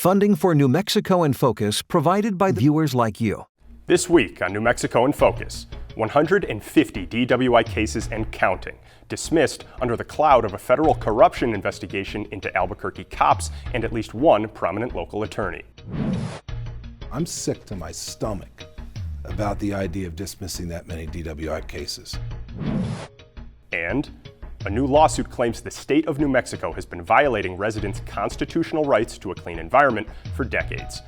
Funding for New Mexico in Focus provided by viewers like you. This week on New Mexico in Focus, 150 DWI cases and counting, dismissed under the cloud of a federal corruption investigation into Albuquerque cops and at least one prominent local attorney. I'm sick to my stomach about the idea of dismissing that many DWI cases. And a new lawsuit claims the state of New Mexico has been violating residents' constitutional rights to a clean environment for decades.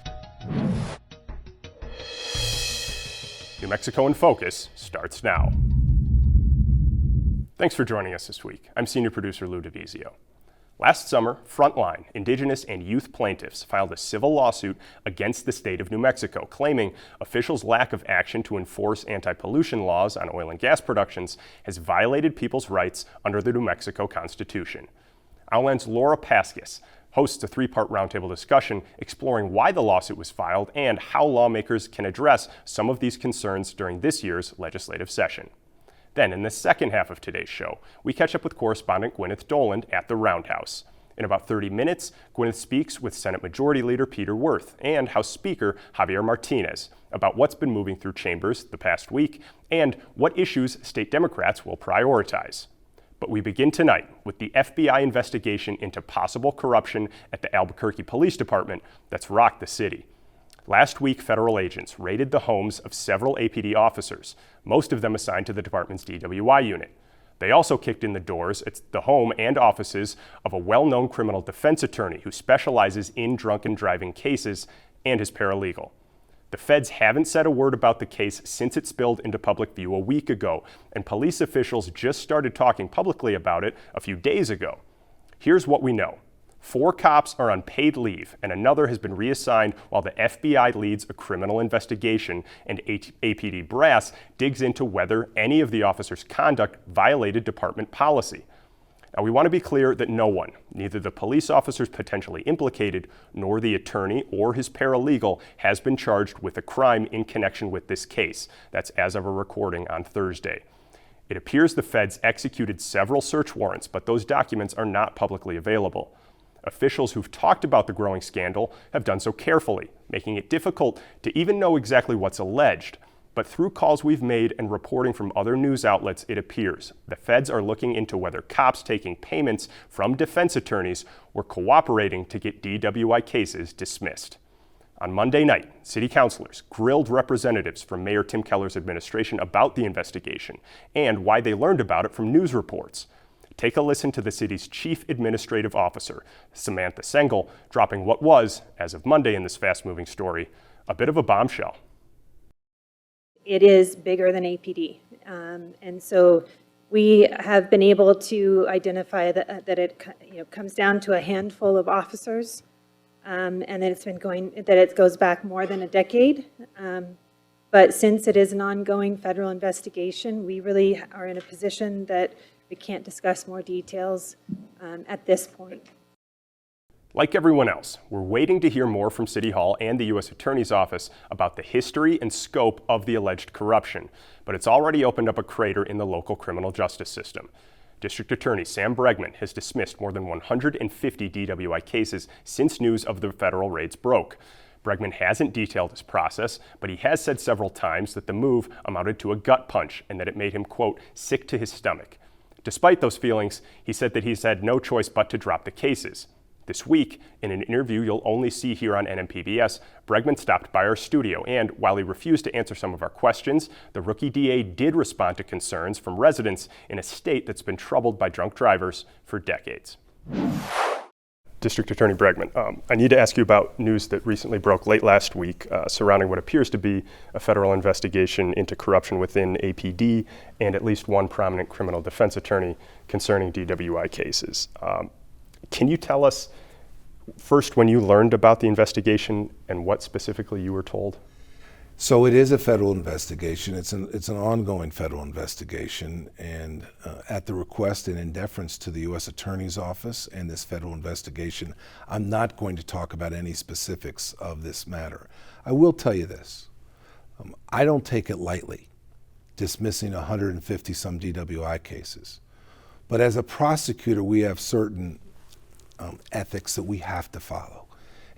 New Mexico in Focus starts now. Thanks for joining us this week. I'm senior producer Lou DeVizio. Last summer, Frontline, Indigenous and youth plaintiffs filed a civil lawsuit against the state of New Mexico, claiming officials' lack of action to enforce anti-pollution laws on oil and gas productions has violated people's rights under the New Mexico Constitution. OWLAN's Laura Paskus hosts a three-part roundtable discussion exploring why the lawsuit was filed and how lawmakers can address some of these concerns during this year's legislative session. Then, in the second half of today's show, we catch up with correspondent Gwyneth Doland at the Roundhouse. In about 30 minutes, Gwyneth speaks with Senate Majority Leader Peter Wirth and House Speaker Javier Martinez about what's been moving through chambers the past week and what issues state Democrats will prioritize. But we begin tonight with the FBI investigation into possible corruption at the Albuquerque Police Department that's rocked the city. Last week, federal agents raided the homes of several APD officers, most of them assigned to the department's DWI unit. They also kicked in the doors at the home and offices of a well-known criminal defense attorney who specializes in drunken driving cases and his paralegal. The feds haven't said a word about the case since it spilled into public view a week ago, and police officials just started talking publicly about it a few days ago. Here's what we know. 4 cops are on paid leave, and another has been reassigned while the FBI leads a criminal investigation, and APD brass digs into whether any of the officers' conduct violated department policy. Now, we want to be clear that no one, neither the police officers potentially implicated, nor the attorney or his paralegal, has been charged with a crime in connection with this case. That's as of a recording on Thursday. It appears the feds executed several search warrants, but those documents are not publicly available. Officials who've talked about the growing scandal have done so carefully, making it difficult to even know exactly what's alleged. But through calls we've made and reporting from other news outlets, it appears the feds are looking into whether cops taking payments from defense attorneys were cooperating to get DWI cases dismissed. On Monday night, city councilors grilled representatives from Mayor Tim Keller's administration about the investigation and why they learned about it from news reports. Take a listen to the city's chief administrative officer, Samantha Sengel, dropping what was, as of Monday in this fast-moving story, a bit of a bombshell. It is bigger than APD. And so we have been able to identify that it comes down to a handful of officers, and that it goes back more than a decade. But since it is an ongoing federal investigation, we really are in a position that we can't discuss more details at this point. Like everyone else, we're waiting to hear more from City Hall and the U.S. Attorney's Office about the history and scope of the alleged corruption, but it's already opened up a crater in the local criminal justice system. District Attorney Sam Bregman has dismissed more than 150 DWI cases since news of the federal raids broke. Bregman hasn't detailed his process, but he has said several times that the move amounted to a gut punch and that it made him, quote, sick to his stomach. Despite those feelings, he said that he's had no choice but to drop the cases. This week, in an interview you'll only see here on NMPBS, Bregman stopped by our studio, and while he refused to answer some of our questions, the rookie DA did respond to concerns from residents in a state that's been troubled by drunk drivers for decades. District Attorney Bregman, I need to ask you about news that recently broke late last week surrounding what appears to be a federal investigation into corruption within APD and at least one prominent criminal defense attorney concerning DWI cases. Can you tell us first when you learned about the investigation and what specifically you were told? So it is a federal investigation. It's an ongoing federal investigation, and at the request and in deference to the U.S. Attorney's Office and this federal investigation, I'm not going to talk about any specifics of this matter. I will tell you this. I don't take it lightly, dismissing 150 some DWI cases. But as a prosecutor, we have certain ethics that we have to follow.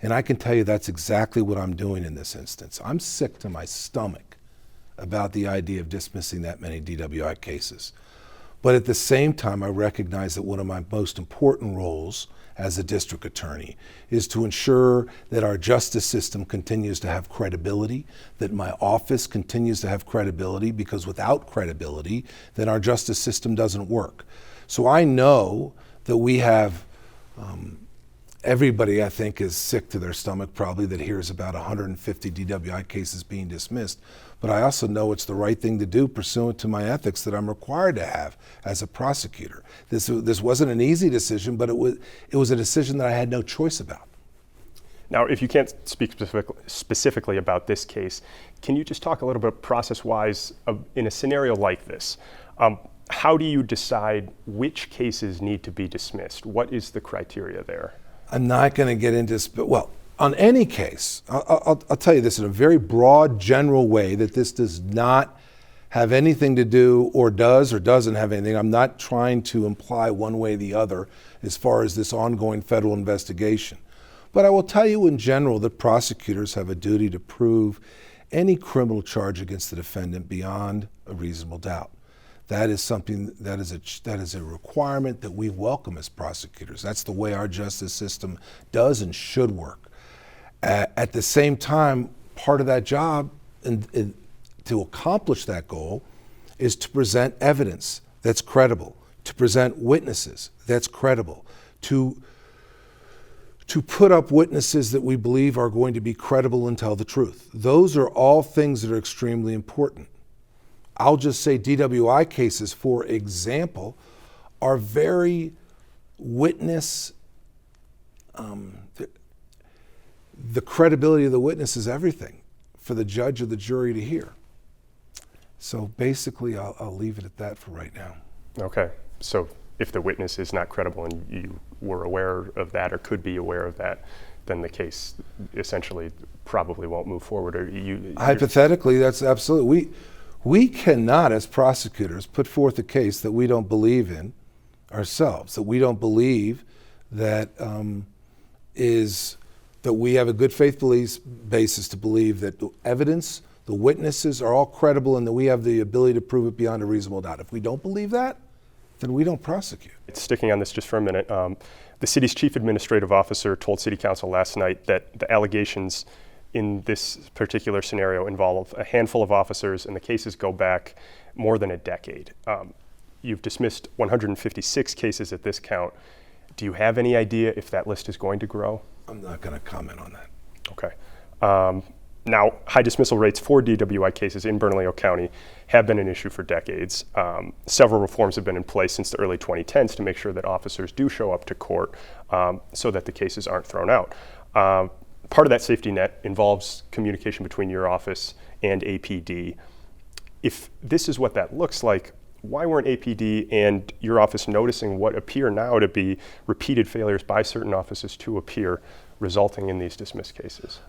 And I can tell you that's exactly what I'm doing in this instance. I'm sick to my stomach about the idea of dismissing that many DWI cases. But at the same time, I recognize that one of my most important roles as a district attorney is to ensure that our justice system continues to have credibility, that my office continues to have credibility, because without credibility, then our justice system doesn't work. So I know that we have everybody, I think, is sick to their stomach probably that hears about 150 DWI cases being dismissed. But I also know it's the right thing to do pursuant to my ethics that I'm required to have as a prosecutor. This wasn't an easy decision, but it was a decision that I had no choice about. Now, if you can't speak specifically about this case, can you just talk a little bit process-wise in a scenario like this? How do you decide which cases need to be dismissed? What is the criteria there? I'm not going to get into, well, on any case, I'll tell you this in a very broad, general way, that this does not have anything to do, or does or doesn't have anything. I'm not trying to imply one way or the other as far as this ongoing federal investigation. But I will tell you in general that prosecutors have a duty to prove any criminal charge against the defendant beyond a reasonable doubt. That is something that is a requirement that we welcome as prosecutors. That's the way our justice system does and should work. At the same time, part of that job to accomplish that goal is to present evidence that's credible, to present witnesses that's credible, to put up witnesses that we believe are going to be credible and tell the truth. Those are all things that are extremely important. I'll just say DWI cases, for example, are very witness, the credibility of the witness is everything for the judge or the jury to hear. So basically, I'll leave it at that for right now. Okay, so if the witness is not credible and you were aware of that or could be aware of that, then the case essentially probably won't move forward. Or hypothetically, that's absolutely. We cannot, as prosecutors, put forth a case that we don't believe in ourselves, that we don't believe that that we have a good faith basis to believe that the evidence, the witnesses are all credible and that we have the ability to prove it beyond a reasonable doubt. If we don't believe that, then we don't prosecute. Sticking on this just for a minute, the city's chief administrative officer told City Council last night that the allegations in this particular scenario involve a handful of officers, and the cases go back more than a decade. You've dismissed 156 cases at this count. Do you have any idea if that list is going to grow? I'm not going to comment on that. Okay. Now, high dismissal rates for DWI cases in Bernalillo County have been an issue for decades. Several reforms have been in place since the early 2010s to make sure that officers do show up to court so that the cases aren't thrown out. Part of that safety net involves communication between your office and APD. If this is what that looks like, why weren't APD and your office noticing what appear now to be repeated failures by certain officers to appear, resulting in these dismissed cases?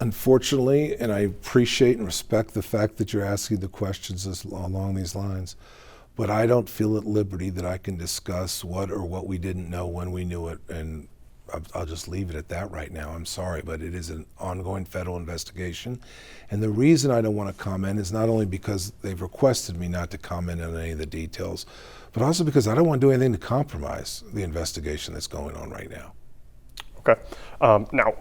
Unfortunately, and I appreciate and respect the fact that you're asking the questions along these lines, but I don't feel at liberty that I can discuss what we didn't know when we knew it, and I'll just leave it at that right now. I'm sorry, but it is an ongoing federal investigation. And the reason I don't want to comment is not only because they've requested me not to comment on any of the details, but also because I don't want to do anything to compromise the investigation that's going on right now. Okay. Now,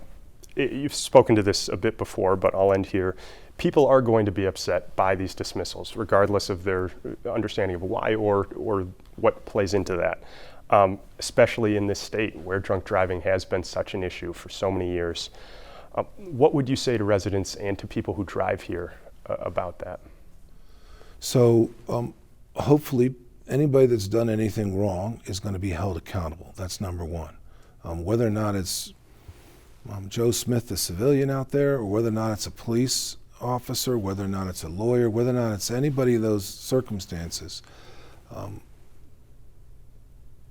you've spoken to this a bit before, but I'll end here. People are going to be upset by these dismissals, regardless of their understanding of why or what plays into that. Especially in this state where drunk driving has been such an issue for so many years. What would you say to residents and to people who drive here about that? So hopefully anybody that's done anything wrong is going to be held accountable. That's number one. Whether or not it's Joe Smith, the civilian out there, or whether or not it's a police officer, whether or not it's a lawyer, whether or not it's anybody in those circumstances,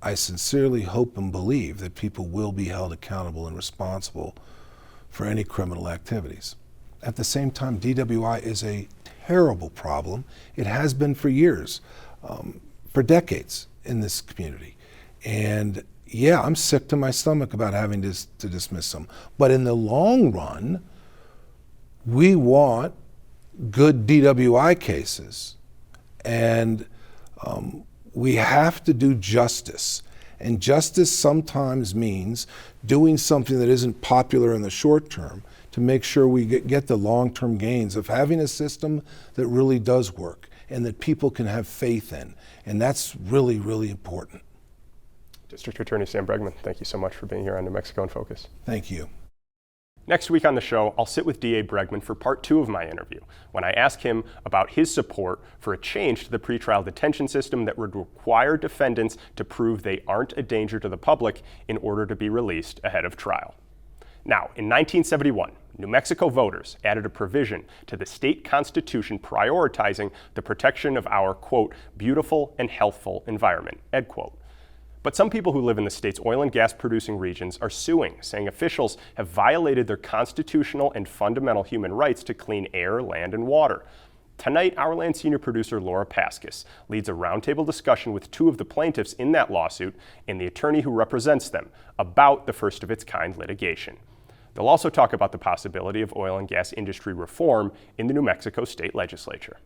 I sincerely hope and believe that people will be held accountable and responsible for any criminal activities. At the same time, DWI is a terrible problem. It has been for years, for decades in this community. And yeah, I'm sick to my stomach about having to dismiss them. But in the long run, we want good DWI cases. And we have to do justice. And justice sometimes means doing something that isn't popular in the short term to make sure we get the long-term gains of having a system that really does work and that people can have faith in. And that's really, really important. District Attorney Sam Bregman, thank you so much for being here on New Mexico in Focus. Thank you. Next week on the show, I'll sit with DA Bregman for part 2 of my interview, when I ask him about his support for a change to the pretrial detention system that would require defendants to prove they aren't a danger to the public in order to be released ahead of trial. Now, in 1971, New Mexico voters added a provision to the state constitution prioritizing the protection of our, quote, beautiful and healthful environment, end quote. But some people who live in the state's oil and gas producing regions are suing, saying officials have violated their constitutional and fundamental human rights to clean air, land, and water. Tonight, Our Land senior producer Laura Paskus leads a roundtable discussion with 2 of the plaintiffs in that lawsuit and the attorney who represents them about the first of its kind litigation. They'll also talk about the possibility of oil and gas industry reform in the New Mexico state legislature.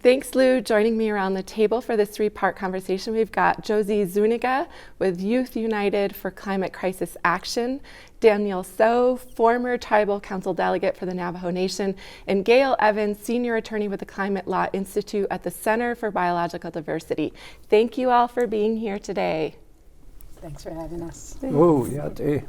Thanks, Lou. Joining me around the table for this 3-part conversation, we've got Josie Zuniga with Youth United for Climate Crisis Action, Daniel So, former Tribal Council delegate for the Navajo Nation, and Gail Evans, senior attorney with the Climate Law Institute at the Center for Biological Diversity. Thank you all for being here today. Thanks for having us. Oh, yeah, day.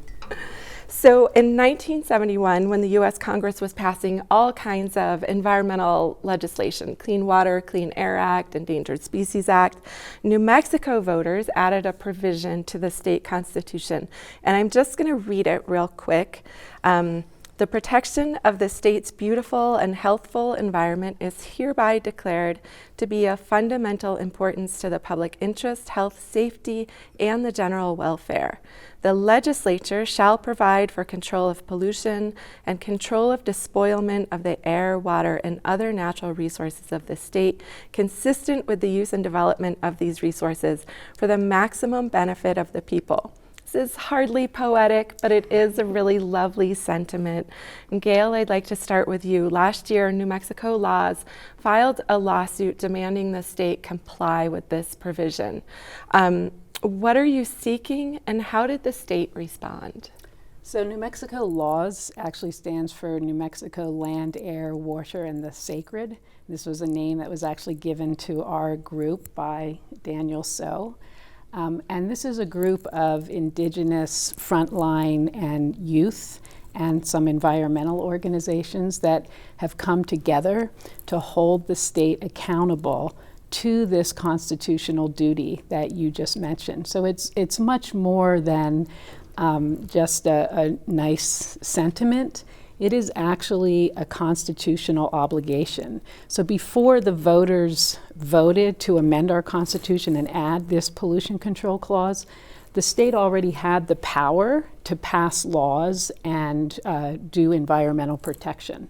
So in 1971, when the U.S. Congress was passing all kinds of environmental legislation, Clean Water, Clean Air Act, Endangered Species Act, New Mexico voters added a provision to the state constitution. And I'm just going to read it real quick. The protection of the state's beautiful and healthful environment is hereby declared to be of fundamental importance to the public interest, health, safety, and the general welfare. The legislature shall provide for control of pollution and control of despoilment of the air, water, and other natural resources of the state, consistent with the use and development of these resources for the maximum benefit of the people. This is hardly poetic, but it is a really lovely sentiment. And Gail, I'd like to start with you. Last year, New Mexico Laws filed a lawsuit demanding the state comply with this provision. What are you seeking, and how did the state respond? So New Mexico Laws actually stands for New Mexico Land, Air, Water, and the Sacred. This was a name that was actually given to our group by Daniel So. And this is a group of indigenous frontline and youth and some environmental organizations that have come together to hold the state accountable to this constitutional duty that you just mentioned. So it's much more than just a nice sentiment. It is actually a constitutional obligation. So before the voters voted to amend our constitution and add this pollution control clause, the state already had the power to pass laws and do environmental protection.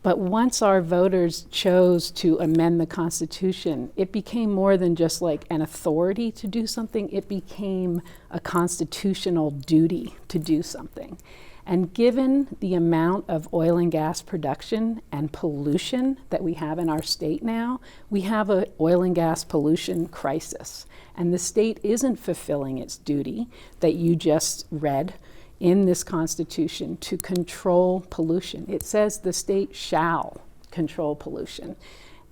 But once our voters chose to amend the Constitution, it became more than just like an authority to do something, it became a constitutional duty to do something. And given the amount of oil and gas production and pollution that we have in our state now, we have an oil and gas pollution crisis. And the state isn't fulfilling its duty that you just read in this Constitution to control pollution. It says the state shall control pollution.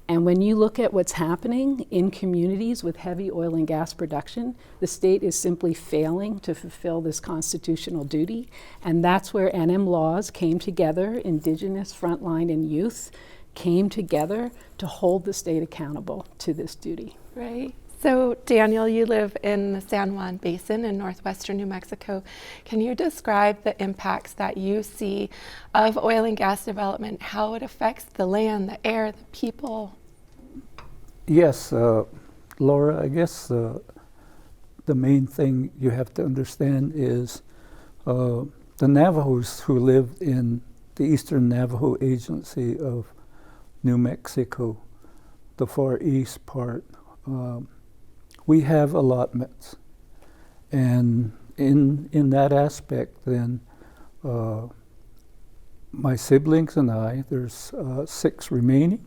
And when you look at what's happening in communities with heavy oil and gas production, the state is simply failing to fulfill this constitutional duty. And that's where NM Laws came together, Indigenous, Frontline, and Youth came together to hold the state accountable to this duty. Right. So Daniel, you live in the San Juan Basin in northwestern New Mexico. Can you describe the impacts that you see of oil and gas development, how it affects the land, the air, the people? Yes, Laura, I guess the main thing you have to understand is the Navajos who live in the Eastern Navajo Agency of New Mexico, the far east part, we have allotments. And in that aspect, then, my siblings and I, there's 6 remaining.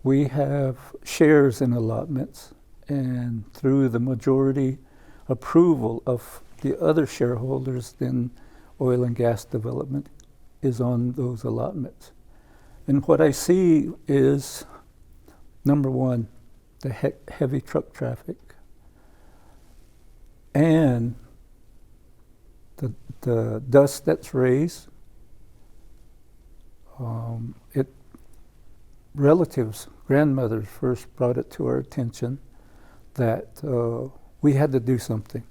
We have shares in allotments, and through the majority approval of the other shareholders, then Oil and Gas Development is on those allotments. And what I see is, number one, the heavy truck traffic and the dust that's raised. Relatives, grandmothers first brought it to our attention that we had to do something.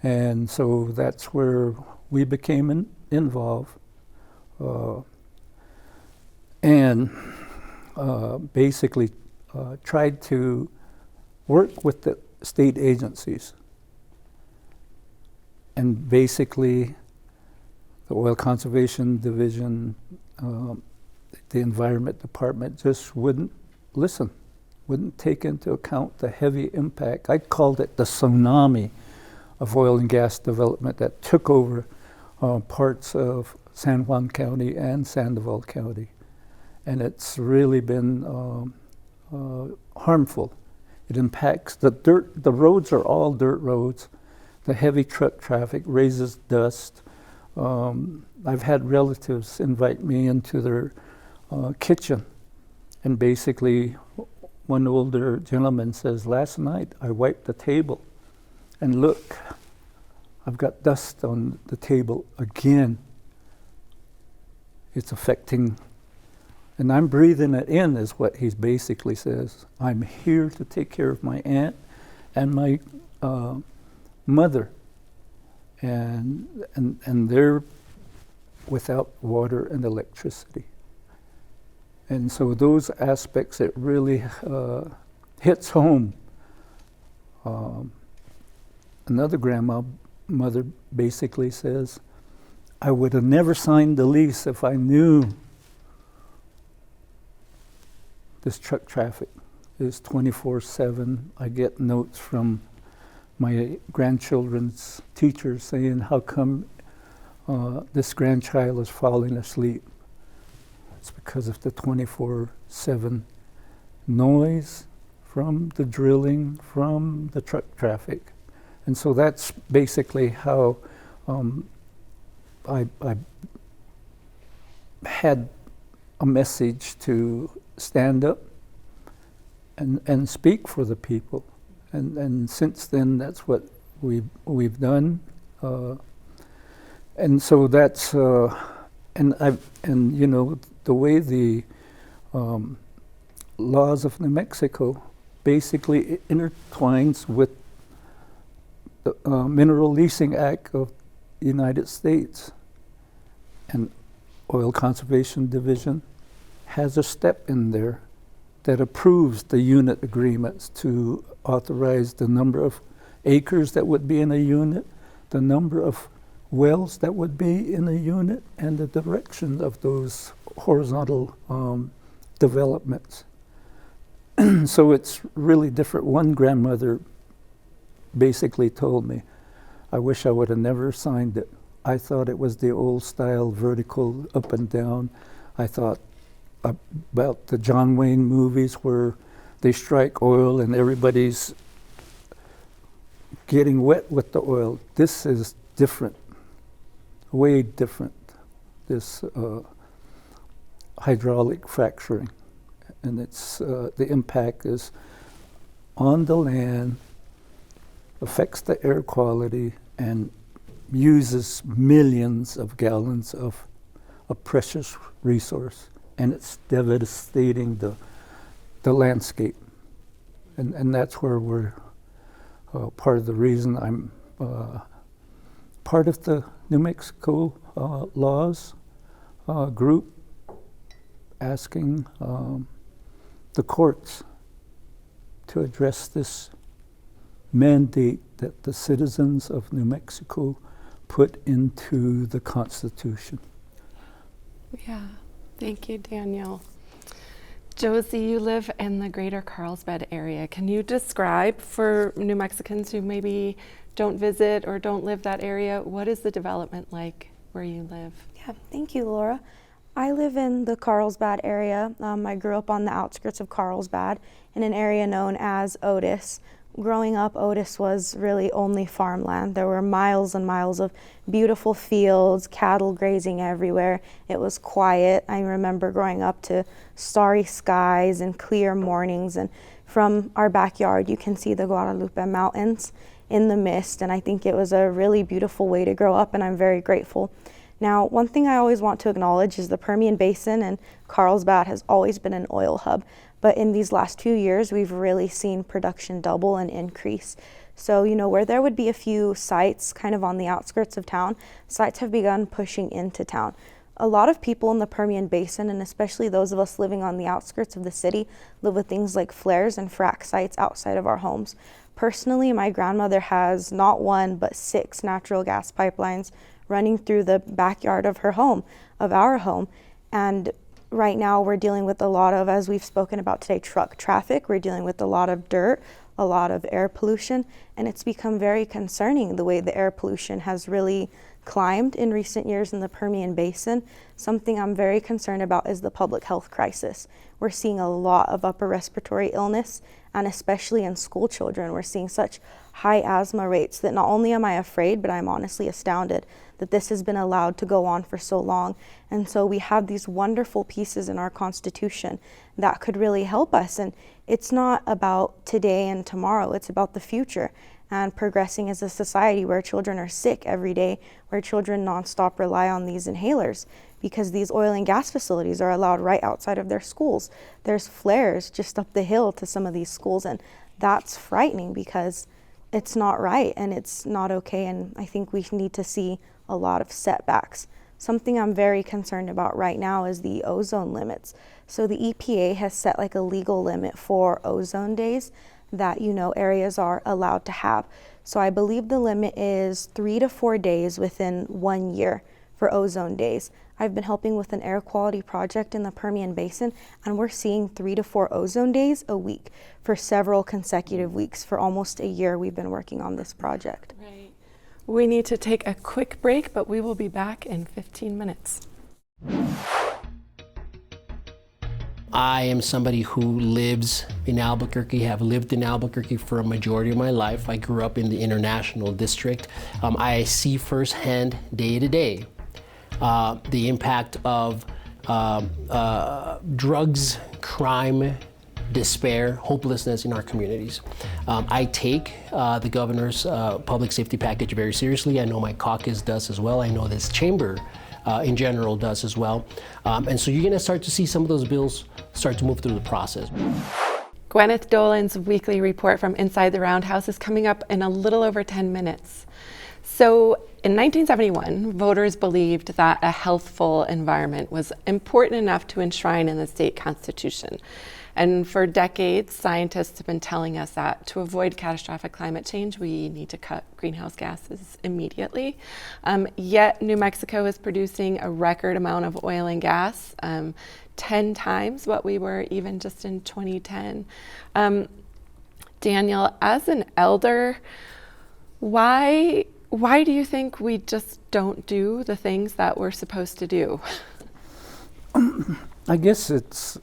And so that's where we became involved and basically tried to work with the state agencies. And basically, the Oil Conservation Division, the Environment Department just wouldn't listen, wouldn't take into account the heavy impact. I called it the tsunami of oil and gas development that took over parts of San Juan County and Sandoval County. And it's really been harmful. It impacts the dirt. The roads are all dirt roads. The heavy truck traffic raises dust. I've had relatives invite me into their kitchen, and basically one older gentleman says, "Last night I wiped the table, and look, I've got dust on the table again. It's affecting," and I'm breathing it in, is what he basically says. I'm here to take care of my aunt and my mother, and they're without water and electricity. And so those aspects, it really hits home. Another grandmother basically says, I would have never signed the lease if I knew this truck traffic is 24/7. I get notes from my grandchildren's teachers saying, how come this grandchild is falling asleep? It's because of the 24/7 noise from the drilling, from the truck traffic. And so that's basically how I had a message to stand up and speak for the people. And since then, that's what we've done. And so that's and you know, the way the laws of New Mexico basically intertwines with the Mineral Leasing Act of the United States, and Oil Conservation Division has a step in there that approves the unit agreements to authorize the number of acres that would be in a unit, the number of wells that would be in a unit, and the direction of those horizontal developments. So it's really different. One grandmother basically told me, I wish I would have never signed it. I thought it was the old style vertical up and down. I thought about the John Wayne movies where they strike oil and everybody's getting wet with the oil. This is different, way different, this hydraulic fracturing. And it's the impact is on the land, affects the air quality, and uses millions of gallons of a precious resource. And it's devastating the landscape. And that's where we're part of the reason I'm part of the New Mexico laws group, asking the courts to address this mandate that the citizens of New Mexico put into the Constitution. Yeah, thank you, Daniel. Josie, you live in the greater Carlsbad area. Can you describe for New Mexicans who maybe don't visit or don't live that area, what is the development like where you live? Yeah, thank you, Laura. I live in the Carlsbad area. I grew up on the outskirts of Carlsbad in an area known as Otis. Growing up, Otis was really only farmland. There were miles and miles of beautiful fields, cattle grazing everywhere. It was quiet. I remember growing up to starry skies and clear mornings, and from our backyard you can see the Guadalupe Mountains in the mist, and I think it was a really beautiful way to grow up, and I'm very grateful. Now, one thing I always want to acknowledge is the Permian Basin and Carlsbad has always been an oil hub, but in these last few years, we've really seen production double and increase. So, where there would be a few sites kind of on the outskirts of town, sites have begun pushing into town. A lot of people in the Permian Basin, and especially those of us living on the outskirts of the city, live with things like flares and frack sites outside of our homes. Personally, my grandmother has not one, but 6 natural gas pipelines running through the backyard of her home, of our home. And right now we're dealing with a lot of, as we've spoken about today, truck traffic. We're dealing with a lot of dirt, a lot of air pollution, and it's become very concerning the way the air pollution has really climbed in recent years in the Permian Basin. Something I'm very concerned about is the public health crisis. We're seeing a lot of upper respiratory illness, and especially in school children, we're seeing such high asthma rates that not only am I afraid, but I'm honestly astounded that this has been allowed to go on for so long. And so we have these wonderful pieces in our Constitution that could really help us. And it's not about today and tomorrow, it's about the future and progressing as a society where children are sick every day, where children nonstop rely on these inhalers because these oil and gas facilities are allowed right outside of their schools. There's flares just up the hill to some of these schools, and that's frightening because it's not right and it's not okay, and I think we need to see a lot of setbacks. Something I'm very concerned about right now is the ozone limits. So the EPA has set like a legal limit for ozone days that areas are allowed to have. So I believe the limit is 3 to 4 days within 1 year for ozone days. I've been helping with an air quality project in the Permian Basin, and we're seeing 3 to 4 ozone days a week for several consecutive weeks. For almost a year we've been working on this project. Right. We need to take a quick break, but we will be back in 15 minutes. I am somebody who lives in Albuquerque, have lived in Albuquerque for a majority of my life. I grew up in the International District. I see firsthand, day to day, the impact of drugs, crime, despair, hopelessness in our communities. I take the governor's public safety package very seriously. I know my caucus does as well. I know this chamber in general does as well. And so you're going to start to see some of those bills start to move through the process. Gwyneth Dolan's weekly report from Inside the Roundhouse is coming up in a little over 10 minutes. So in 1971, voters believed that a healthful environment was important enough to enshrine in the state constitution. And for decades, scientists have been telling us that to avoid catastrophic climate change, we need to cut greenhouse gases immediately. Yet New Mexico is producing a record amount of oil and gas, 10 times what we were even just in 2010. Daniel, as an elder, why do you think we just don't do the things that we're supposed to do? I guess it's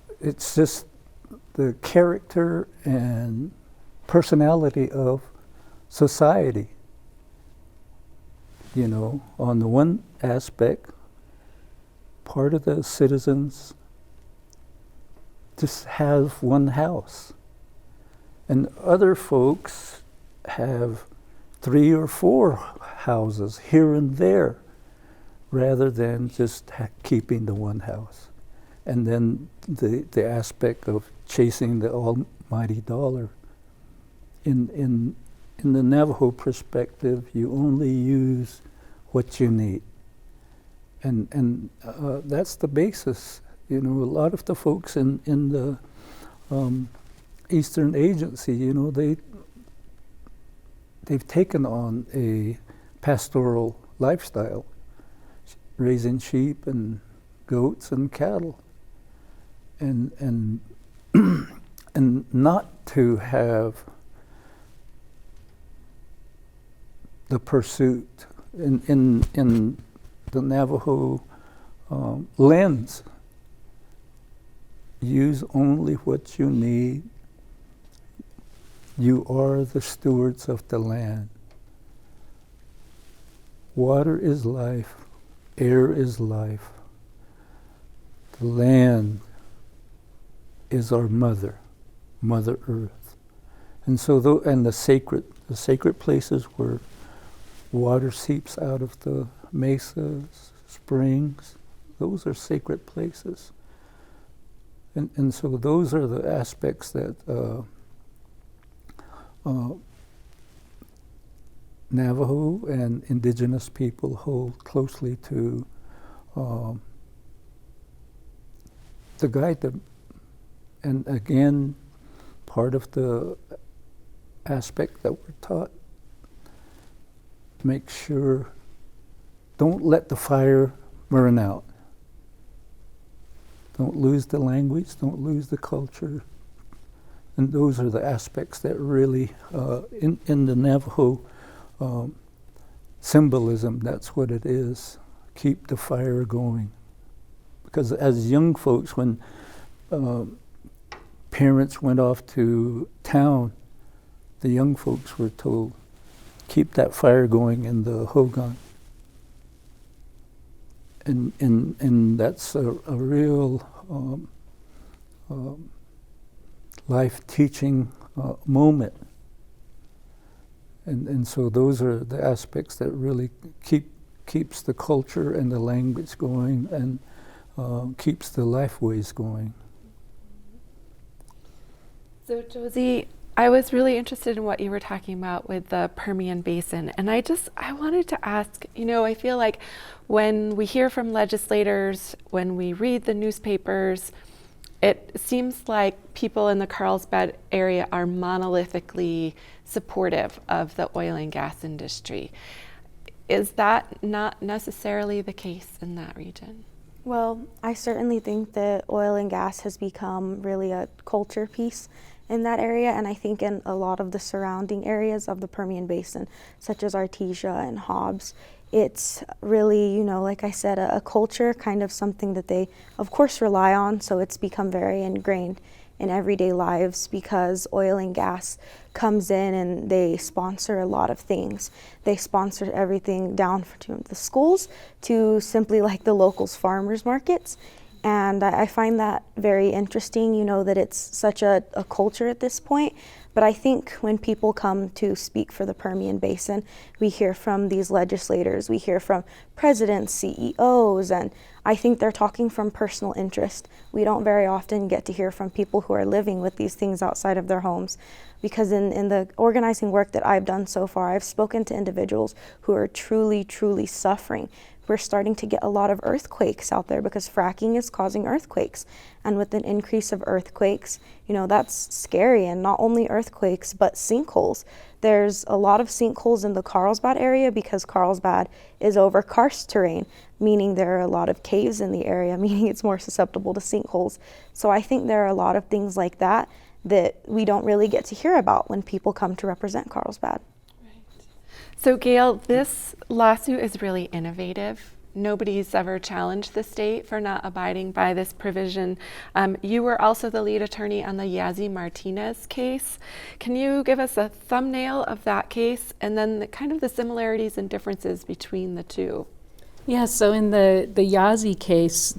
just the character and personality of society. On the one aspect, part of the citizens just have one house, and other folks have 3 or 4 houses here and there, rather than just keeping the one house. And then the aspect of chasing the almighty dollar. In the Navajo perspective, you only use what you need, and that's the basis. A lot of the folks in the Eastern Agency, they've taken on a pastoral lifestyle, raising sheep and goats and cattle. And and not to have the pursuit in the Navajo lens. Use only what you need. You are the stewards of the land. Water is life, air is life. The land is our mother, Mother Earth. And so, the sacred places where water seeps out of the mesas, springs, those are sacred places. And so those are the aspects that Navajo and indigenous people hold closely to guide them. And again, part of the aspect that we're taught, make sure, don't let the fire burn out. Don't lose the language, don't lose the culture. And those are the aspects that really, in the Navajo symbolism, that's what it is. Keep the fire going. Because as young folks, when parents went off to town, the young folks were told, keep that fire going in the hogan. And that's a real life teaching moment. And so those are the aspects that really keeps the culture and the language going, and keeps the lifeways going. So Josie, I was really interested in what you were talking about with the Permian Basin. And I wanted to ask, I feel like when we hear from legislators, when we read the newspapers, it seems like people in the Carlsbad area are monolithically supportive of the oil and gas industry. Is that not necessarily the case in that region? Well, I certainly think that oil and gas has become really a culture piece in that area, and I think in a lot of the surrounding areas of the Permian Basin, such as Artesia and Hobbs, it's really, like I said, a culture, kind of something that they, of course, rely on, so it's become very ingrained in everyday lives because oil and gas comes in and they sponsor a lot of things. They sponsor everything down to the schools to simply like the locals' farmers markets. And I find that very interesting, that it's such a culture at this point. But I think when people come to speak for the Permian Basin, we hear from these legislators, we hear from presidents, CEOs, and I think they're talking from personal interest. We don't very often get to hear from people who are living with these things outside of their homes. Because in the organizing work that I've done so far, I've spoken to individuals who are truly, truly suffering. We're starting to get a lot of earthquakes out there because fracking is causing earthquakes. And with an increase of earthquakes, that's scary. And not only earthquakes, but sinkholes. There's a lot of sinkholes in the Carlsbad area because Carlsbad is over karst terrain, meaning there are a lot of caves in the area, meaning it's more susceptible to sinkholes. So I think there are a lot of things like that we don't really get to hear about when people come to represent Carlsbad. So Gail, this lawsuit is really innovative. Nobody's ever challenged the state for not abiding by this provision. You were also the lead attorney on the Yazzie Martinez case. Can you give us a thumbnail of that case and then the similarities and differences between the two? Yeah, so in the Yazzie case,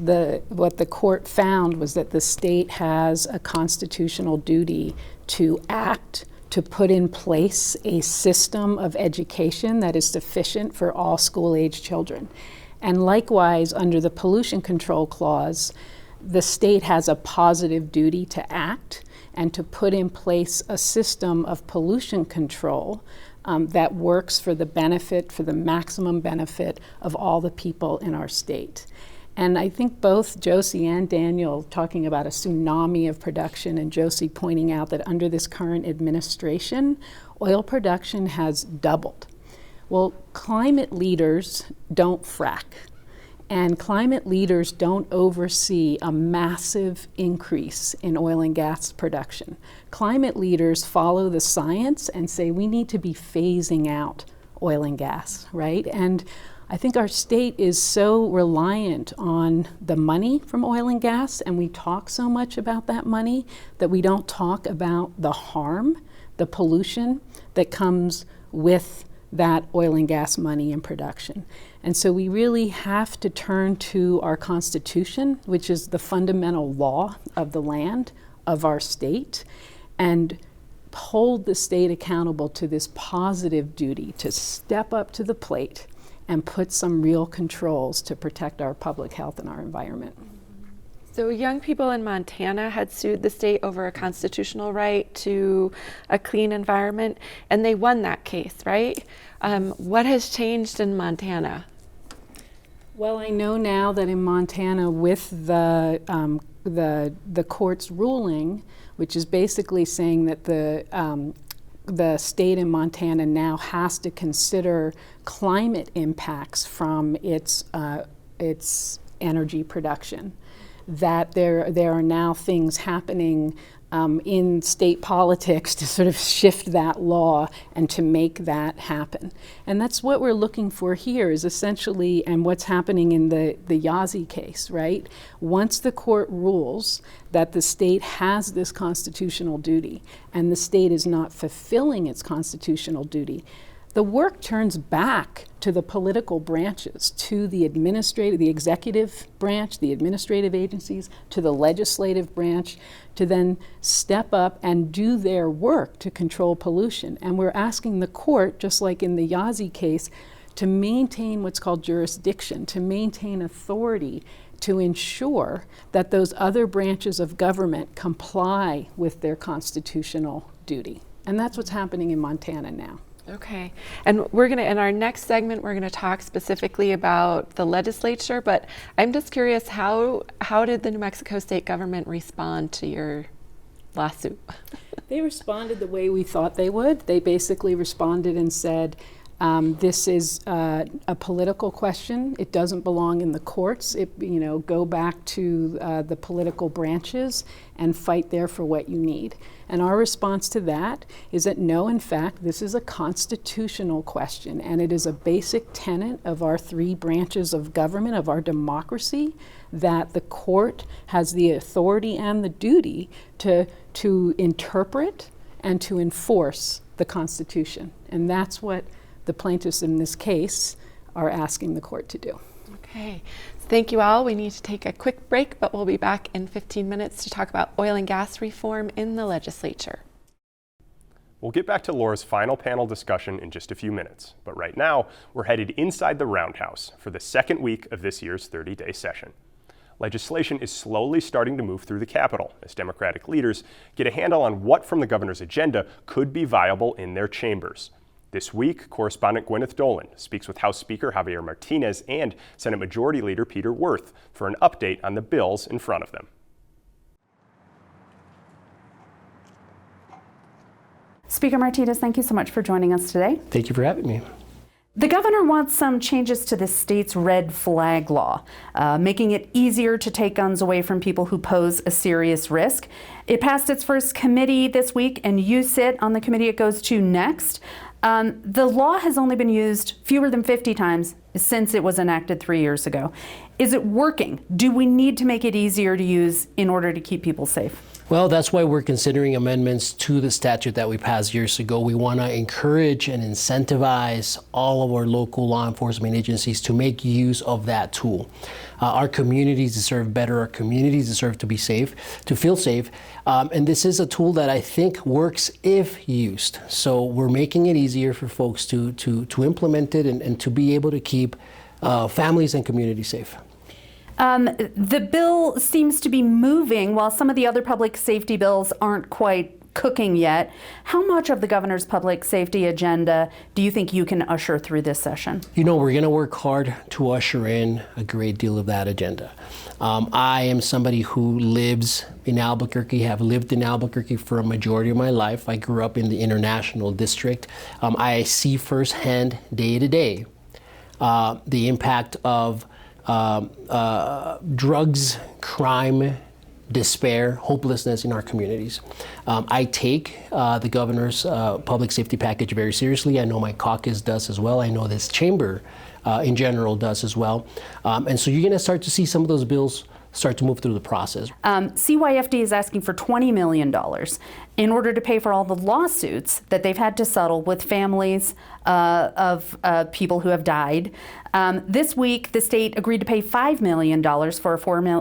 what the court found was that the state has a constitutional duty to act to put in place a system of education that is sufficient for all school-age children. And likewise, under the pollution control clause, the state has a positive duty to act and to put in place a system of pollution control that works for the maximum benefit of all the people in our state. And I think both Josie and Daniel talking about a tsunami of production, and Josie pointing out that under this current administration, oil production has doubled. Well, climate leaders don't frack. And climate leaders don't oversee a massive increase in oil and gas production. Climate leaders follow the science and say we need to be phasing out oil and gas, right? And I think our state is so reliant on the money from oil and gas, and we talk so much about that money that we don't talk about the harm, the pollution that comes with that oil and gas money in production. And so we really have to turn to our Constitution, which is the fundamental law of the land of our state, and hold the state accountable to this positive duty to step up to the plate and put some real controls to protect our public health and our environment. So young people in Montana had sued the state over a constitutional right to a clean environment, and they won that case, right? What has changed in Montana? Well, I know now that in Montana, with the court's ruling, which is basically saying that the state in Montana now has to consider climate impacts from its energy production, that there are now things happening in state politics to sort of shift that law and to make that happen. And that's what we're looking for here is essentially, and what's happening in the Yazzie case, right? Once the court rules that the state has this constitutional duty and the state is not fulfilling its constitutional duty, the work turns back to the political branches, to the executive branch, the administrative agencies, to the legislative branch, to then step up and do their work to control pollution. And we're asking the court, just like in the Yazzie case, to maintain what's called jurisdiction, to maintain authority, to ensure that those other branches of government comply with their constitutional duty. And that's what's happening in Montana now. Okay, and we're gonna, in our next segment, we're gonna talk specifically about the legislature, but I'm just curious, how did the New Mexico state government respond to your lawsuit? They responded the way we thought they would. They basically responded and said, this is a political question. It doesn't belong in the courts. Go back to the political branches and fight there for what you need. And our response to that is that no, in fact, this is a constitutional question, and it is a basic tenet of our three branches of government, of our democracy, that the court has the authority and the duty to interpret and to enforce the Constitution. And that's what the plaintiffs in this case are asking the court to do. Okay, thank you all. We need to take a quick break, but we'll be back in 15 minutes to talk about oil and gas reform in the legislature. We'll get back to Laura's final panel discussion in just a few minutes, but right now we're headed inside the Roundhouse for the second week of this year's 30-day session. Legislation is slowly starting to move through the Capitol as Democratic leaders get a handle on what from the governor's agenda could be viable in their chambers. This week, correspondent Gwyneth Dolan speaks with House Speaker Javier Martinez and Senate Majority Leader Peter Wirth for an update on the bills in front of them. Speaker Martinez, thank you so much for joining us today. Thank you for having me. The governor wants some changes to the state's red flag law, making it easier to take guns away from people who pose a serious risk. It passed its first committee this week, and you sit on the committee it goes to next. The law has only been used fewer than 50 times since it was enacted 3 years ago. Is it working? Do we need to make it easier to use in order to keep people safe? Well, that's why we're considering amendments to the statute that we passed years ago. We want to encourage and incentivize all of our local law enforcement agencies to make use of that tool. Our communities deserve better. Our communities deserve to be safe, to feel safe. And this is a tool that I think works if used. So we're making it easier for folks to implement it and to be able to keep families and communities safe. The bill seems to be moving while some of the other public safety bills aren't quite cooking yet. How much of the governor's public safety agenda do you think you can usher through this session? You know, we're going to work hard to usher in a great deal of that agenda. I am somebody who lives in Albuquerque, have lived in Albuquerque for a majority of my life. I grew up in the International District. I see firsthand, day to day, the impact of drugs, crime, despair, hopelessness in our communities. I take the governor's public safety package very seriously. I know my caucus does as well. I know this chamber in general does as well. And so you're going to start to see some of those bills start to move through the process. CYFD is asking for $20 million in order to pay for all the lawsuits that they've had to settle with families of people who have died. This week, the state agreed to pay $5 million for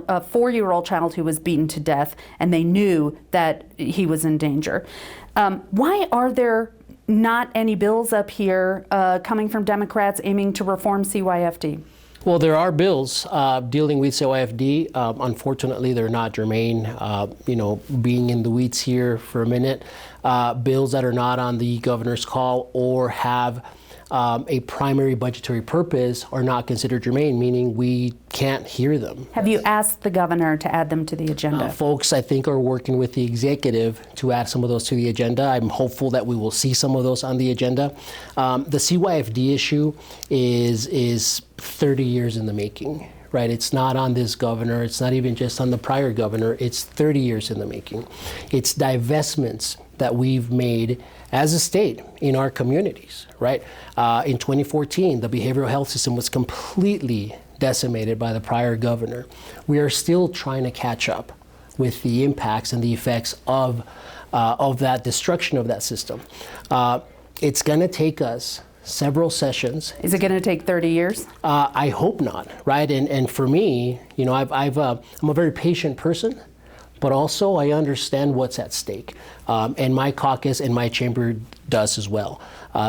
a four-year-old child who was beaten to death, and they knew that he was in danger. Why are there not any bills up here coming from Democrats aiming to reform CYFD? Well, there are bills dealing with CYFD. Unfortunately, they're not germane. Being in the weeds here for a minute, bills that are not on the governor's call or have a primary budgetary purpose are not considered germane, meaning we can't hear them. Have you asked the governor to add them to the agenda? Folks, I think, are working with the executive to add some of those to the agenda. I'm hopeful that we will see some of those on the agenda. The CYFD issue is 30 years in the making. Right, it's not on this governor. It's not even just on the prior governor. It's 30 years in the making. It's divestments that we've made as a state in our communities. Right, in 2014, the behavioral health system was completely decimated by the prior governor. We are still trying to catch up with the impacts and the effects of that destruction of that system. It's going to take us several sessions. Is it going to take 30 years? I hope not, right? And for me, I'm a very patient person, but also I understand what's at stake. And my caucus and my chamber does as well.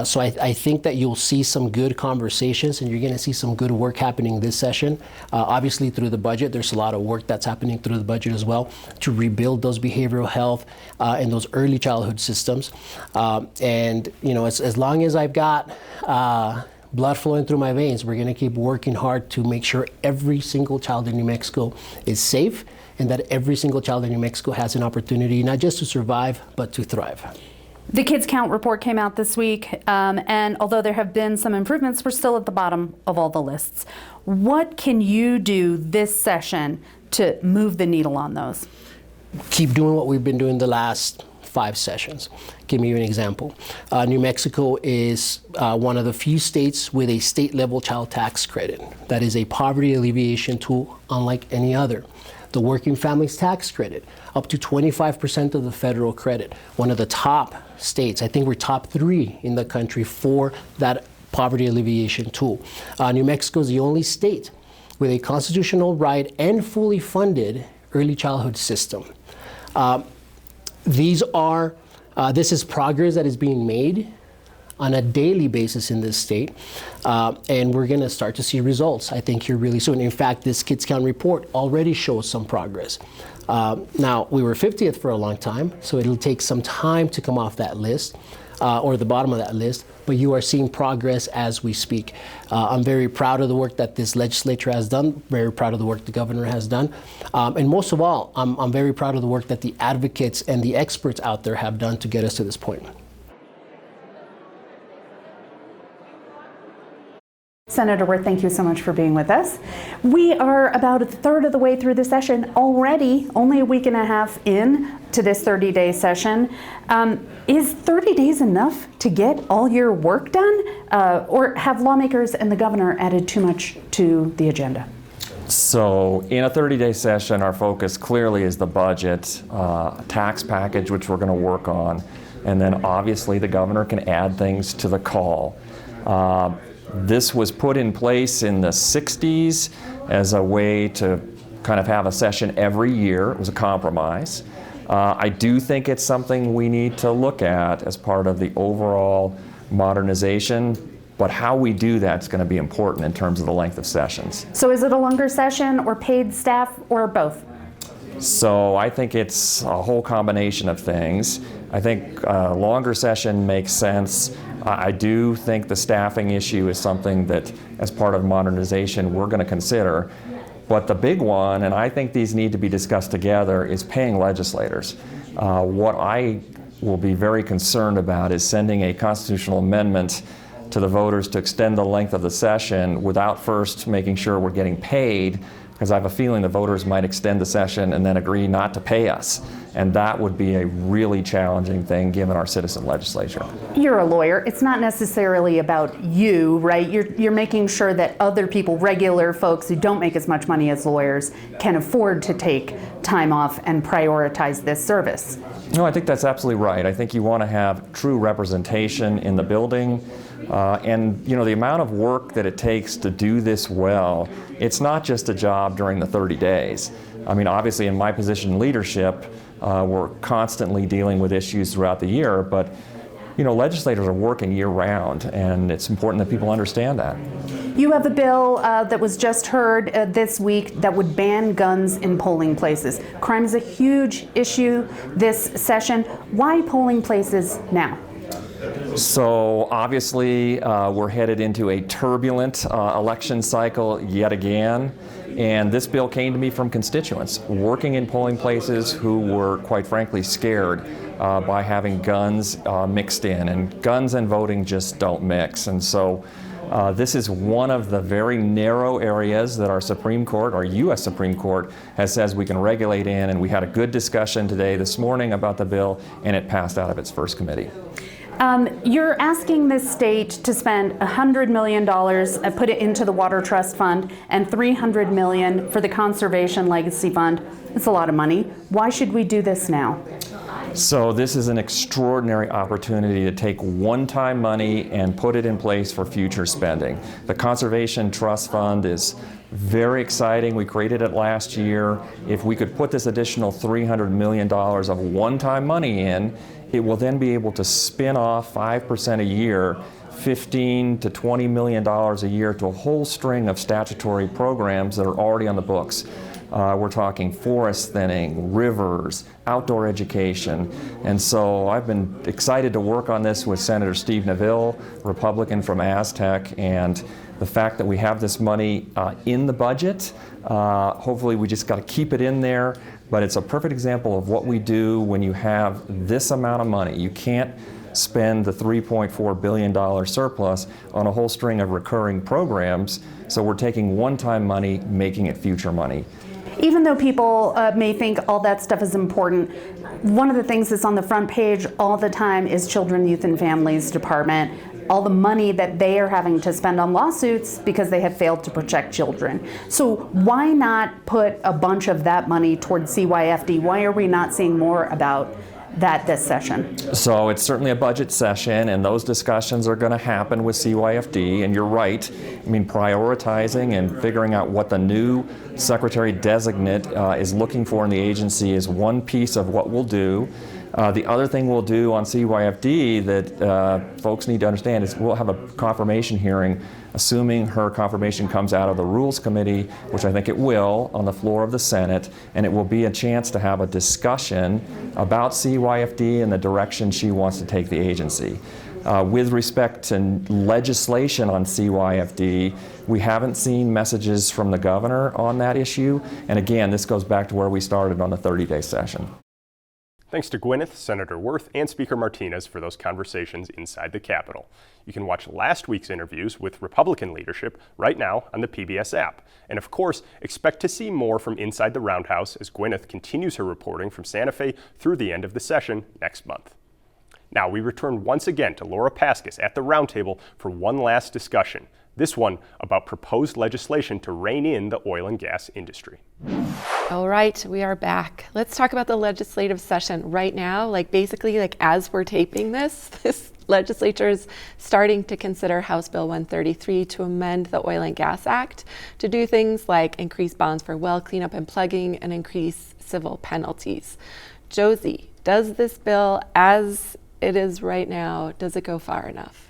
So I think that you'll see some good conversations and you're going to see some good work happening this session. Obviously through the budget, there's a lot of work that's happening through the budget as well to rebuild those behavioral health and those early childhood systems. And as long as I've got blood flowing through my veins, we're going to keep working hard to make sure every single child in New Mexico is safe and that every single child in New Mexico has an opportunity not just to survive, but to thrive. The Kids Count report came out this week, and although there have been some improvements, we're still at the bottom of all the lists. What can you do this session to move the needle on those? Keep doing what we've been doing the last 5 sessions. Give me an example. New Mexico is one of the few states with a state-level child tax credit. That is a poverty alleviation tool unlike any other. The Working Families Tax Credit, up to 25% of the federal credit. One of the top states, I think we're top 3 in the country for that poverty alleviation tool. New Mexico is the only state with a constitutional right and fully funded early childhood system. This is progress that is being made on a daily basis in this state, and we're going to start to see results, I think, here really soon. In fact, this Kids Count report already shows some progress. Now, we were 50th for a long time, so it'll take some time to come off that list, or the bottom of that list, but you are seeing progress as we speak. I'm very proud of the work that this legislature has done, very proud of the work the governor has done, and most of all, I'm very proud of the work that the advocates and the experts out there have done to get us to this point. Senator Wirth, thank you so much for being with us. We are about a third of the way through the session already, only a week and a half in to this 30-day session. Is 30 days enough to get all your work done? Or have lawmakers and the governor added too much to the agenda? So in a 30-day session, our focus clearly is the budget, tax package, which we're going to work on. And then obviously the governor can add things to the call. This was put in place in the 60s as a way to kind of have a session every year. It was a compromise. I do think it's something we need to look at as part of the overall modernization, but how we do that is going to be important in terms of the length of sessions. So is it a longer session or paid staff or both? So I think it's a whole combination of things. I think a longer session makes sense. I do think the staffing issue is something that, as part of modernization, we're going to consider. But the big one, and I think these need to be discussed together, is paying legislators. What I will be very concerned about is sending a constitutional amendment to the voters to extend the length of the session without first making sure we're getting paid, because I have a feeling the voters might extend the session and then agree not to pay us. And that would be a really challenging thing given our citizen legislature. You're a lawyer. It's not necessarily about you, right? You're making sure that other people, regular folks who don't make as much money as lawyers, can afford to take time off and prioritize this service. No, I think that's absolutely right. I think you want to have true representation in the building. And you know, the amount of work that it takes to do this well, it's not just a job during the 30 days. I mean, obviously in my position in leadership, we're constantly dealing with issues throughout the year, but you know, legislators are working year-round, and it's important that people understand that. You have a bill that was just heard this week that would ban guns in polling places. Crime is a huge issue this session. Why polling places now? So obviously we're headed into a turbulent election cycle yet again, and this bill came to me from constituents working in polling places who were, quite frankly, scared by having guns mixed in, and guns and voting just don't mix. And so this is one of the very narrow areas that our Supreme Court, our U.S. Supreme Court, has says we can regulate in, and we had a good discussion this morning about the bill, and it passed out of its first committee. You're asking this state to spend $100 million and put it into the Water Trust Fund and $300 million for the Conservation Legacy Fund. It's a lot of money. Why should we do this now? So this is an extraordinary opportunity to take one-time money and put it in place for future spending. The Conservation Trust Fund is very exciting. We created it last year. If we could put this additional $300 million of one-time money in, it will then be able to spin off 5% a year, $15 to $20 million a year to a whole string of statutory programs that are already on the books. We're talking forest thinning, rivers, outdoor education. And so I've been excited to work on this with Senator Steve Neville, Republican from Aztec, and the fact that we have this money in the budget, hopefully we just got to keep it in there. But it's a perfect example of what we do when you have this amount of money. You can't spend the $3.4 billion surplus on a whole string of recurring programs. So we're taking one-time money, making it future money. Even though people may think all that stuff is important, one of the things that's on the front page all the time is Children, Youth, and Families Department. All the money that they are having to spend on lawsuits because they have failed to protect children. So why not put a bunch of that money towards CYFD? Why are we not seeing more about that this session? So it's certainly a budget session, and those discussions are going to happen with CYFD, and you're right. I mean, prioritizing and figuring out what the new Secretary Designate is looking for in the agency is one piece of what we'll do. The other thing we'll do on CYFD that folks need to understand is we'll have a confirmation hearing, assuming her confirmation comes out of the Rules Committee, which I think it will, on the floor of the Senate, and it will be a chance to have a discussion about CYFD and the direction she wants to take the agency. With respect to legislation on CYFD, we haven't seen messages from the governor on that issue, and again, this goes back to where we started on the 30-day session. Thanks to Gwyneth, Senator Wirth, and Speaker Martinez for those conversations inside the Capitol. You can watch last week's interviews with Republican leadership right now on the PBS app. And of course, expect to see more from inside the Roundhouse as Gwyneth continues her reporting from Santa Fe through the end of the session next month. Now we return once again to Laura Paskus at the Roundtable for one last discussion. This one about proposed legislation to rein in the oil and gas industry. All right, we are back. Let's talk about the legislative session right now. Basically, as we're taping this legislature is starting to consider House Bill 133 to amend the Oil and Gas Act to do things like increase bonds for well cleanup and plugging and increase civil penalties. Josie, does this bill, as it is right now, does it go far enough?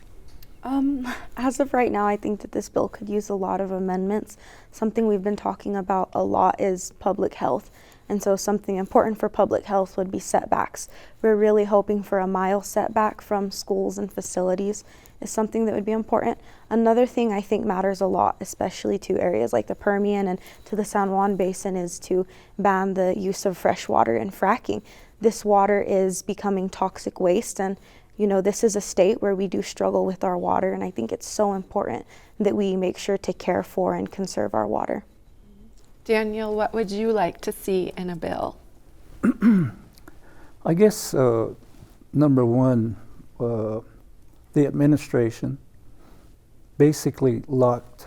As of right now, I think that this bill could use a lot of amendments. Something we've been talking about a lot is public health. And so something important for public health would be setbacks. We're really hoping for a mile setback from schools and facilities is something that would be important. Another thing I think matters a lot, especially to areas like the Permian and to the San Juan Basin, is to ban the use of fresh water in fracking. This water is becoming toxic waste, and You know, this is a state where we do struggle with our water, and I think it's so important that we make sure to care for and conserve our water. Daniel, what would you like to see in a bill? I guess number one, the administration basically locked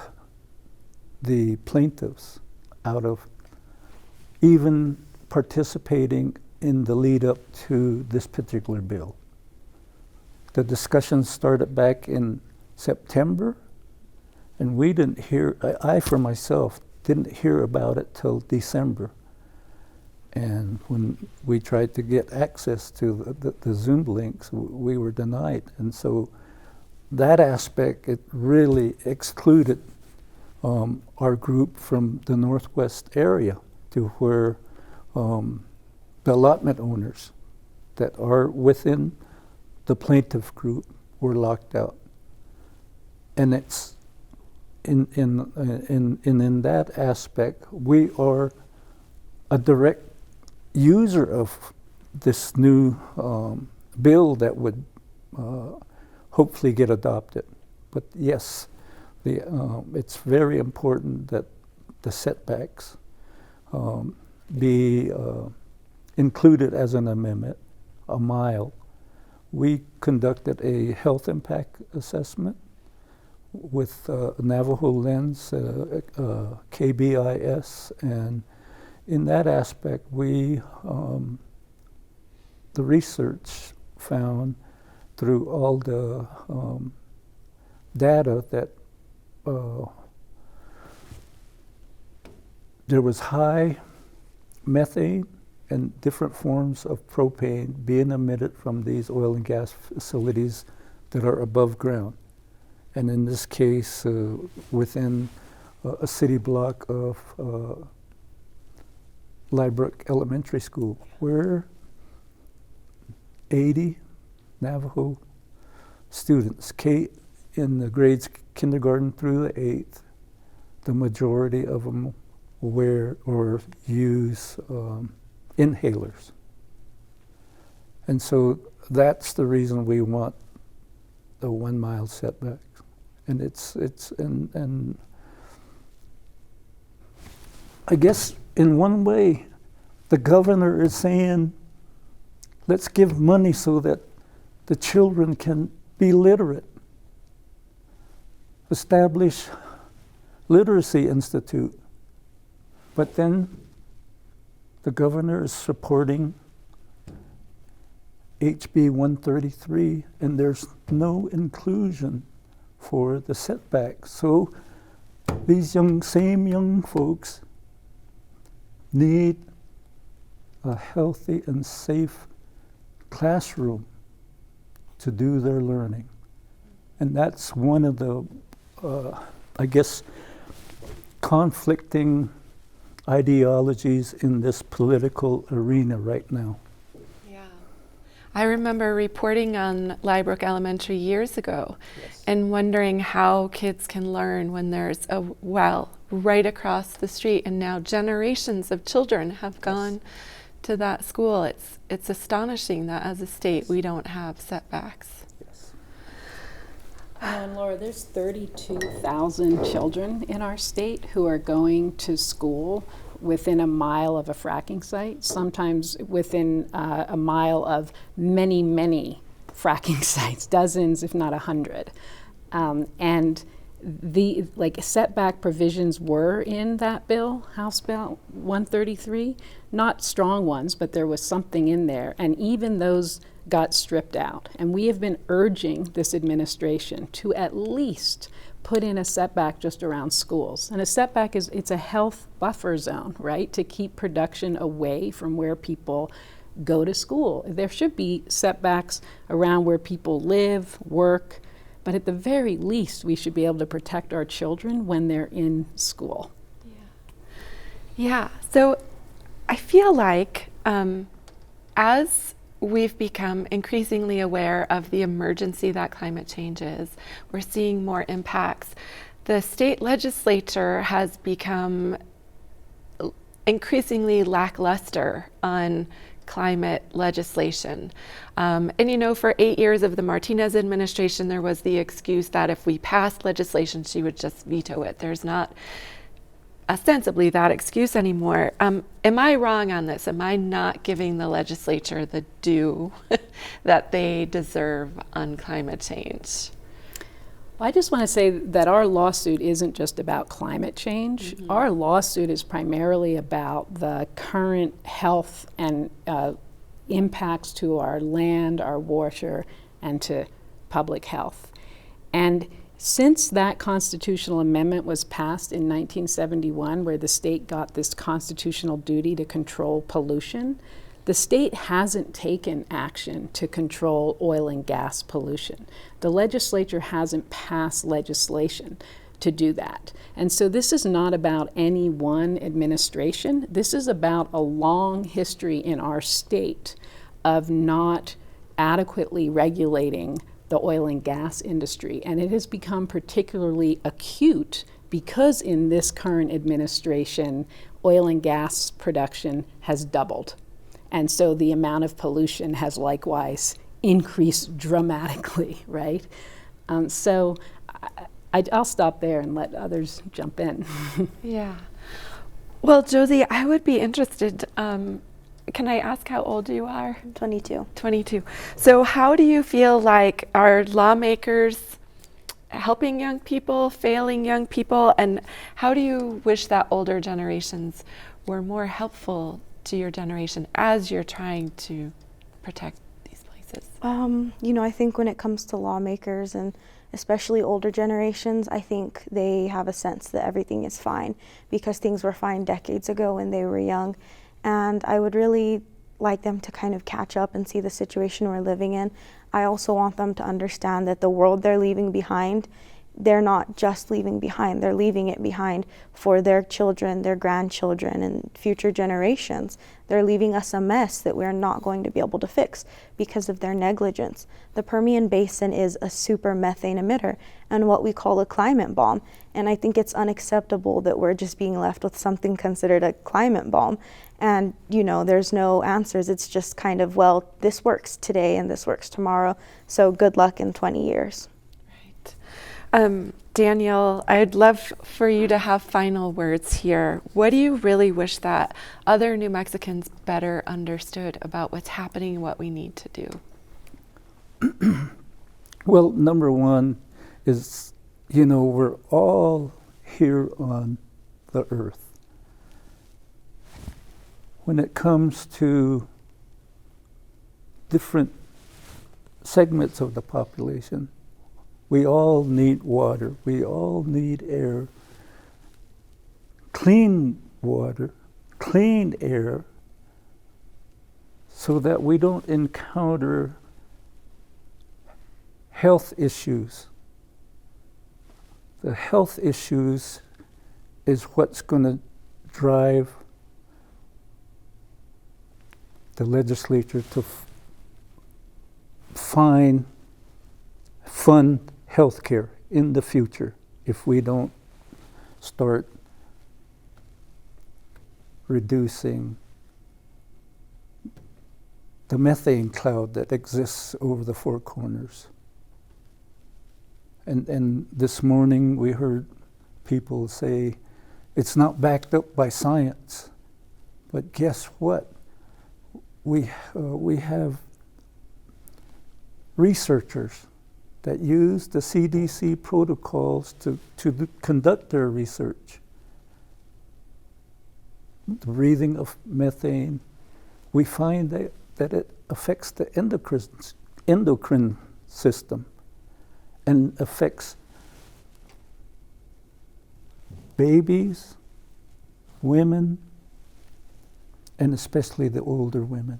the plaintiffs out of even participating in the lead up to this particular bill. The discussions started back in September, and we didn't hear, I for myself didn't hear about it till December. And when we tried to get access to the Zoom links, we were denied. And so that aspect, it really excluded our group from the Northwest area, to where the allotment owners that are within the plaintiff group were locked out. And it's in that aspect, we are a direct user of this new bill that would hopefully get adopted. But yes, it's very important that the setbacks be included as an amendment, a mile. We conducted a health impact assessment with Navajo Lens, KBIS, and in that aspect, the research found through all the data that there was high methane and different forms of propane being emitted from these oil and gas facilities that are above ground. And in this case, within a city block of Liebrook Elementary School, where 80 Navajo students, in the grades kindergarten through the 8th, the majority of them wear or use inhalers. And so that's the reason we want the 1 mile setback. And and I guess in one way, the governor is saying, let's give money so that the children can be literate. Establish literacy institute. But then the governor is supporting HB 133, and there's no inclusion for the setbacks. So these same young folks need a healthy and safe classroom to do their learning. And that's one of the, I guess, conflicting ideologies in this political arena right now. Yeah. I remember reporting on Liebrook Elementary years ago, yes, and wondering how kids can learn when there's a well right across the street, and now generations of children have gone to that school. It's astonishing that as a state we don't have setbacks. And Laura, there's 32,000 children in our state who are going to school within a mile of a fracking site, sometimes within a mile of many, many fracking sites, dozens, if not 100. And the setback provisions were in that bill, House Bill 133, not strong ones, but there was something in there, and even those got stripped out. And we have been urging this administration to at least put in a setback just around schools. And a setback it's a health buffer zone, right? To keep production away from where people go to school. There should be setbacks around where people live, work, but at the very least, we should be able to protect our children when they're in school. Yeah, so I feel like as we've become increasingly aware of the emergency that climate change is, we're seeing more impacts. The state legislature has become increasingly lackluster on climate legislation. And for 8 years of the Martinez administration, there was the excuse that if we passed legislation, she would just veto it. There's not ostensibly that excuse anymore. Am I wrong on this? Am I not giving the legislature the due that they deserve on climate change? Well, I just want to say that our lawsuit isn't just about climate change. Mm-hmm. Our lawsuit is primarily about the current health and impacts to our land, our water, and to public health. And since that constitutional amendment was passed in 1971, where the state got this constitutional duty to control pollution, the state hasn't taken action to control oil and gas pollution. The legislature hasn't passed legislation to do that. And so this is not about any one administration. This is about a long history in our state of not adequately regulating the oil and gas industry. And it has become particularly acute because in this current administration, oil and gas production has doubled. And so the amount of pollution has likewise increased dramatically, right? So I'll stop there and let others jump in. Yeah. Well, Josie, I would be interested, can I ask how old you are? 22. 22. So how do you feel like are lawmakers helping young people, failing young people, and how do you wish that older generations were more helpful to your generation as you're trying to protect these places? I think when it comes to lawmakers and especially older generations, I think they have a sense that everything is fine because things were fine decades ago when they were young. And I would really like them to kind of catch up and see the situation we're living in. I also want them to understand that the world they're leaving behind, they're not just leaving behind, they're leaving it behind for their children, their grandchildren, and future generations. They're leaving us a mess that we're not going to be able to fix because of their negligence. The Permian Basin is a super methane emitter and what we call a climate bomb. And I think it's unacceptable that we're just being left with something considered a climate bomb. And, there's no answers. It's just kind of, well, this works today and this works tomorrow. So good luck in 20 years. Daniel, I'd love for you to have final words here. What do you really wish that other New Mexicans better understood about what's happening and what we need to do? Well, number one is, we're all here on the earth. When it comes to different segments of the population, we all need water, we all need air, clean water, clean air, so that we don't encounter health issues. The health issues is what's going to drive the legislature to fund health care in the future if we don't start reducing the methane cloud that exists over the Four Corners. And this morning we heard people say it's not backed up by science. But guess what? We have researchers that use the CDC protocols to conduct their research. The breathing of methane, we find that it affects the endocrine system and affects babies, women, and especially the older women.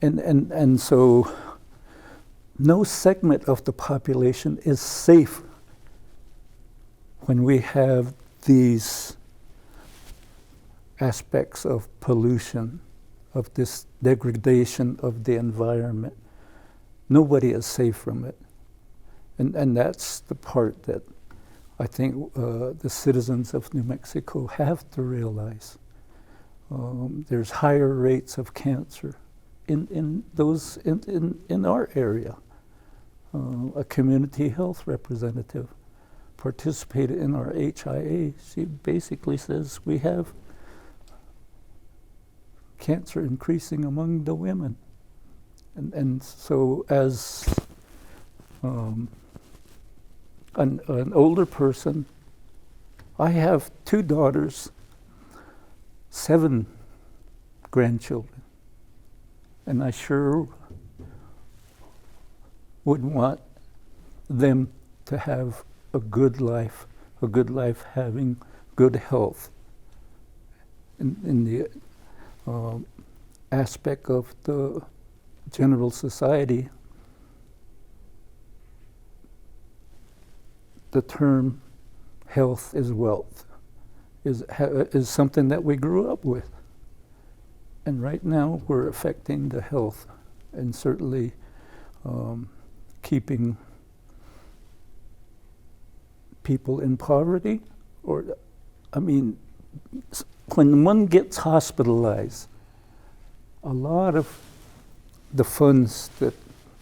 And so no segment of the population is safe when we have these aspects of pollution, of this degradation of the environment. Nobody is safe from it. And that's the part that I think the citizens of New Mexico have to realize. There's higher rates of cancer in our area. A community health representative participated in our HIA. She basically says we have cancer increasing among the women. And so as an older person, I have 2 daughters, 7 grandchildren, and I sure would want them to have a good life having good health. In the aspect of the general society, the term health is wealth is something that we grew up with. And right now we're affecting the health and certainly keeping people in poverty. When one gets hospitalized, a lot of the funds that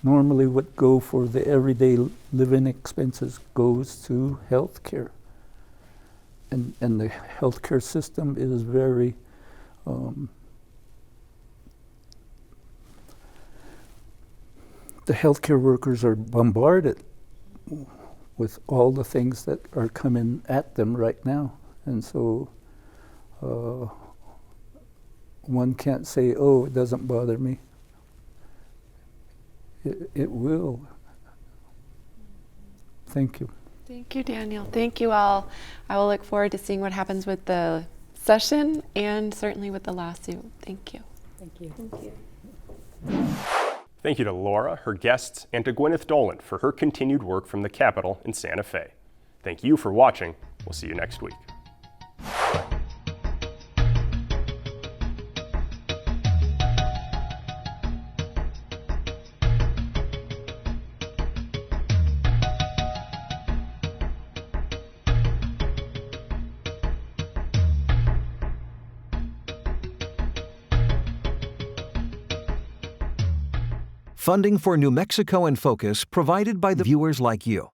normally would go for the everyday living expenses goes to health care. And the healthcare system is very the healthcare workers are bombarded with all the things that are coming at them right now. And so one can't say, oh, it doesn't bother me. It will. Thank you. Thank you, Daniel. Thank you all. I will look forward to seeing what happens with the session and certainly with the lawsuit. Thank you. Thank you. Thank you. Thank you to Laura, her guests, and to Gwyneth Doland for her continued work from the Capitol in Santa Fe. Thank you for watching. We'll see you next week. Funding for New Mexico in Focus provided by the viewers like you.